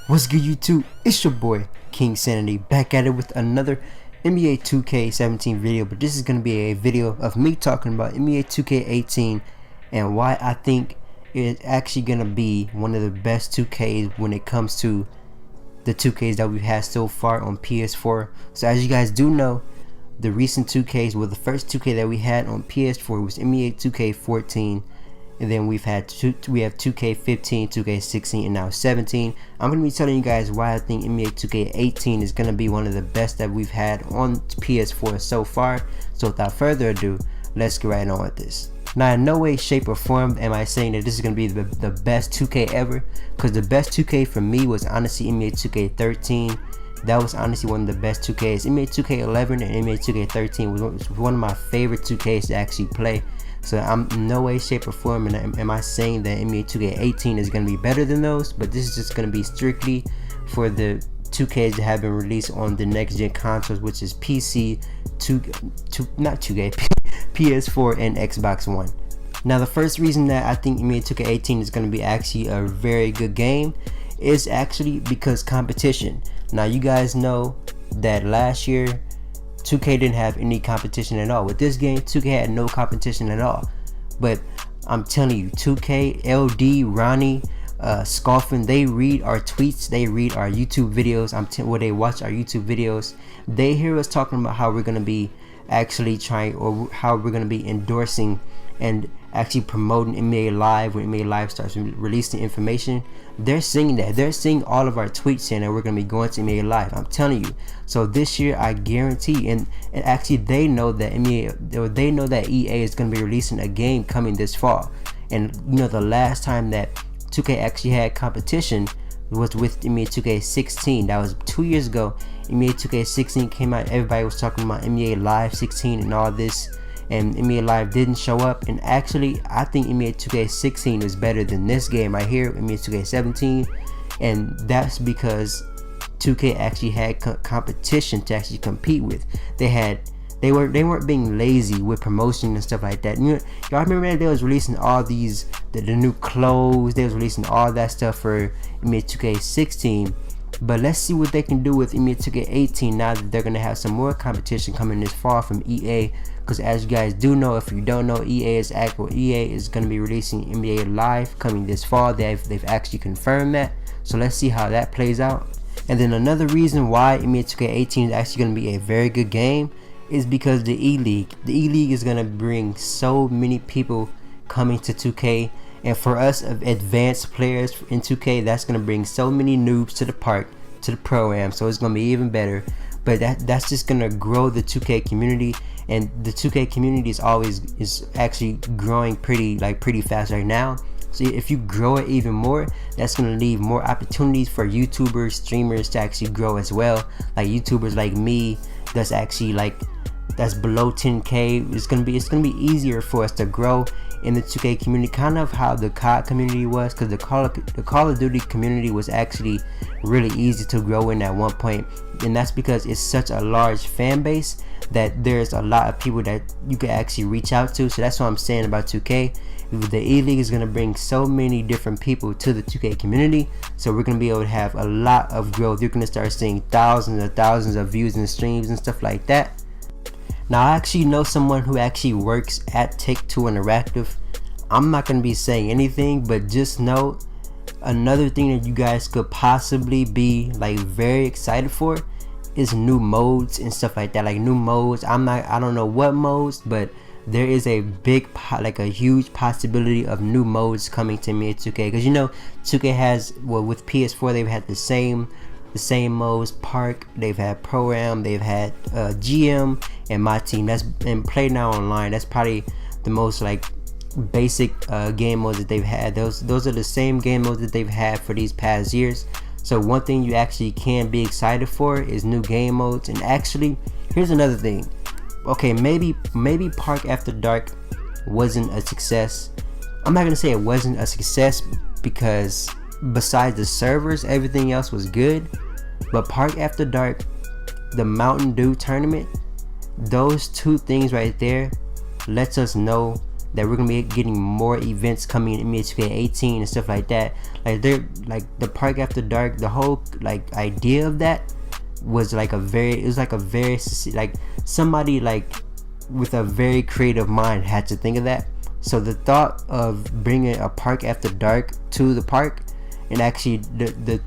What's good, YouTube? It's your boy King Sanity back at it with another NBA 2K17 video, but this is going to be a video of me talking about NBA 2K18 and why I think it's actually going to be one of the best 2Ks when it comes to the 2Ks that we've had so far on PS4. So as you guys do know, the recent 2Ks, well, the first 2K that we had on PS4 was NBA 2K14. And then we have 2K15, 2K16, and now 17. I'm going to be telling you guys why I think NBA 2K18 is going to be one of the best that we've had on PS4 so far. So without further ado, let's get right on with this. Now, in no way, shape, or form am I saying that this is going to be the best 2K ever, because the best 2K for me was honestly NBA 2K13. That was honestly one of the best 2Ks. NBA 2K11 and NBA 2K13 was one of my favorite 2Ks to actually play. So I'm in no way, shape, or form am I saying that NBA 2K18 is going to be better than those, but this is just going to be strictly for the 2Ks that have been released on the next gen consoles, which is PC, PS4 and Xbox One. Now, the first reason that I think NBA 2K18 is going to be actually a very good game is actually because competition. Now, you guys know that last year 2K didn't have any competition at all. With this game, 2K had no competition at all. But I'm telling you, 2K, LD, Ronnie, Scoffin, they read our tweets, they read our YouTube videos. Where they watch our YouTube videos. They hear us talking about how we're gonna be actually trying, or how we're gonna be endorsing and actually promoting NBA Live when NBA Live starts releasing information. They're seeing that. They're seeing all of our tweets saying that we're going to be going to NBA Live. I'm telling you. So this year, I guarantee, and actually they know that they know that EA is going to be releasing a game coming this fall. And you know, the last time that 2K actually had competition was with NBA 2K16. That was 2 years ago. NBA 2K16 came out. Everybody was talking about NBA Live 16 and all this. And NBA Live didn't show up, and actually I think NBA 2K16 is better than this game right here, NBA 2K17, and that's because 2K actually had competition to actually compete with. They weren't being lazy with promotion and stuff like that. Y'all remember that they was releasing all these the new clothes, they was releasing all that stuff for NBA 2K16. But let's see what they can do with NBA 2K18 now that they're gonna have some more competition coming this fall from EA. Because as you guys do know, if you don't know, EA is going to be releasing NBA Live coming this fall. They've actually confirmed that. So let's see how that plays out. And then another reason why NBA 2K18 is actually going to be a very good game is because the E-League. The E-League is going to bring so many people coming to 2K. And for us advanced players in 2K, that's going to bring so many noobs to the park, to the pro-am. So it's going to be even better. But that's just going to grow the 2K community. And the 2K community is actually growing pretty fast right now. So if you grow it even more, that's gonna leave more opportunities for YouTubers, streamers to actually grow as well. Like YouTubers like me, that's below 10K. It's gonna be easier for us to grow in the 2K community, kind of how the COD community was, because the Call of Duty community was actually really easy to grow in at one point, and that's because it's such a large fan base that there's a lot of people that you can actually reach out to. So that's what I'm saying about 2K. The E-League is going to bring so many different people to the 2K community, so we're going to be able to have a lot of growth. You're going to start seeing thousands of views and streams and stuff like that. Now, I actually know someone who actually works at Take-Two Interactive. I'm not going to be saying anything, but just know another thing that you guys could possibly be very excited for is new modes and stuff like that. Like new modes, I don't know what modes, but there is a huge possibility of new modes coming to me at 2K. Because you know, 2K has, well, with PS4 they've had the same modes. Park, they've had Pro-Am, they've had GM, and My Team. That's and Play Now Online. That's probably the most basic game modes that they've had. Those are the same game modes that they've had for these past years. So one thing you actually can be excited for is new game modes. And actually, here's another thing. Okay, maybe Park After Dark wasn't a success. I'm not gonna say it wasn't a success, because besides the servers, everything else was good. But Park After Dark, the Mountain Dew tournament, those two things right there lets us know that we're gonna be getting more events coming in NBA 2K18 and stuff like that. Like they're like the Park After Dark, the whole like idea of that was like a very like somebody like with a very creative mind had to think of that. So the thought of bringing a Park After Dark to the park, and actually the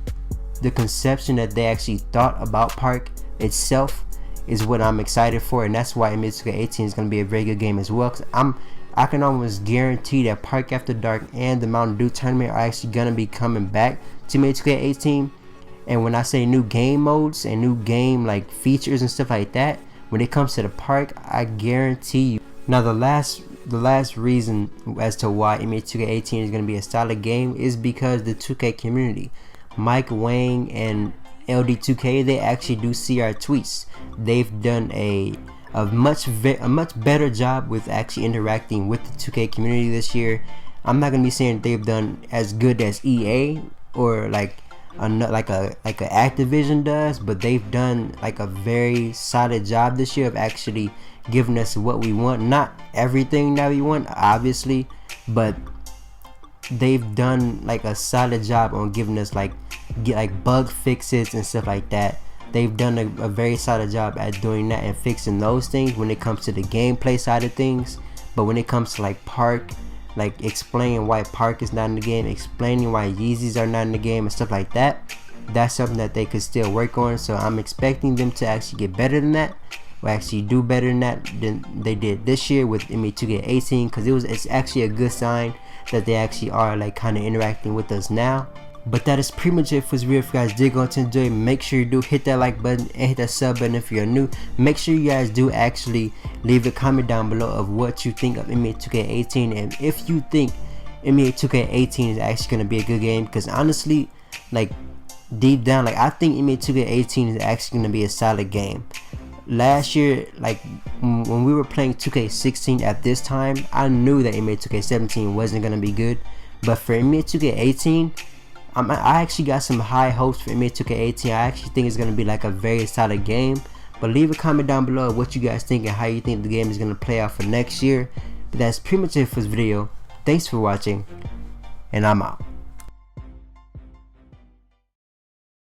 conception that they actually thought about Park itself is what I'm excited for, and that's why NBA 2K18 is going to be a very good game as well. Cause I can almost guarantee that Park After Dark and the Mountain Dew tournament are actually going to be coming back to NBA 2K18. And when I say new game modes and new game like features and stuff like that, when it comes to the park, I guarantee you. Now the last reason as to why NBA 2K18 is going to be a solid game is because the 2K community, Mike Wang and LD2K, they actually do see our tweets. They've done a much better job with actually interacting with the 2K community this year. I'm not gonna be saying they've done as good as EA or like a Activision does, but they've done like a very solid job this year of actually giving us what we want. Not everything that we want, obviously, but they've done like a solid job on giving us like bug fixes and stuff like that. They've done a very solid job at doing that and fixing those things when it comes to the gameplay side of things. But when it comes to like Park, like explaining why Park is not in the game, explaining why Yeezys are not in the game and stuff like that, that's something that they could still work on. So I'm expecting them to actually get better than that, or actually do better than that than they did this year with NBA 2K18, because it's actually a good sign that they actually are like kind of interacting with us now. But that is pretty much it for this video. If you guys did go to enjoy, make sure you do hit that like button and hit that sub button if you're new. Make sure you guys do actually leave a comment down below of what you think of NBA 2K18, and if you think NBA 2K18 is actually going to be a good game, because honestly, like deep down, like I think NBA 2K18 is actually going to be a solid game. Last year, like when we were playing 2K16 at this time, I knew that NBA 2K17 wasn't going to be good, but for NBA 2K18, I actually got some high hopes for NBA 2K18. I actually think it's going to be like a very solid game. But leave a comment down below of what you guys think and how you think the game is going to play out for next year. But that's pretty much it for this video. Thanks for watching, and I'm out.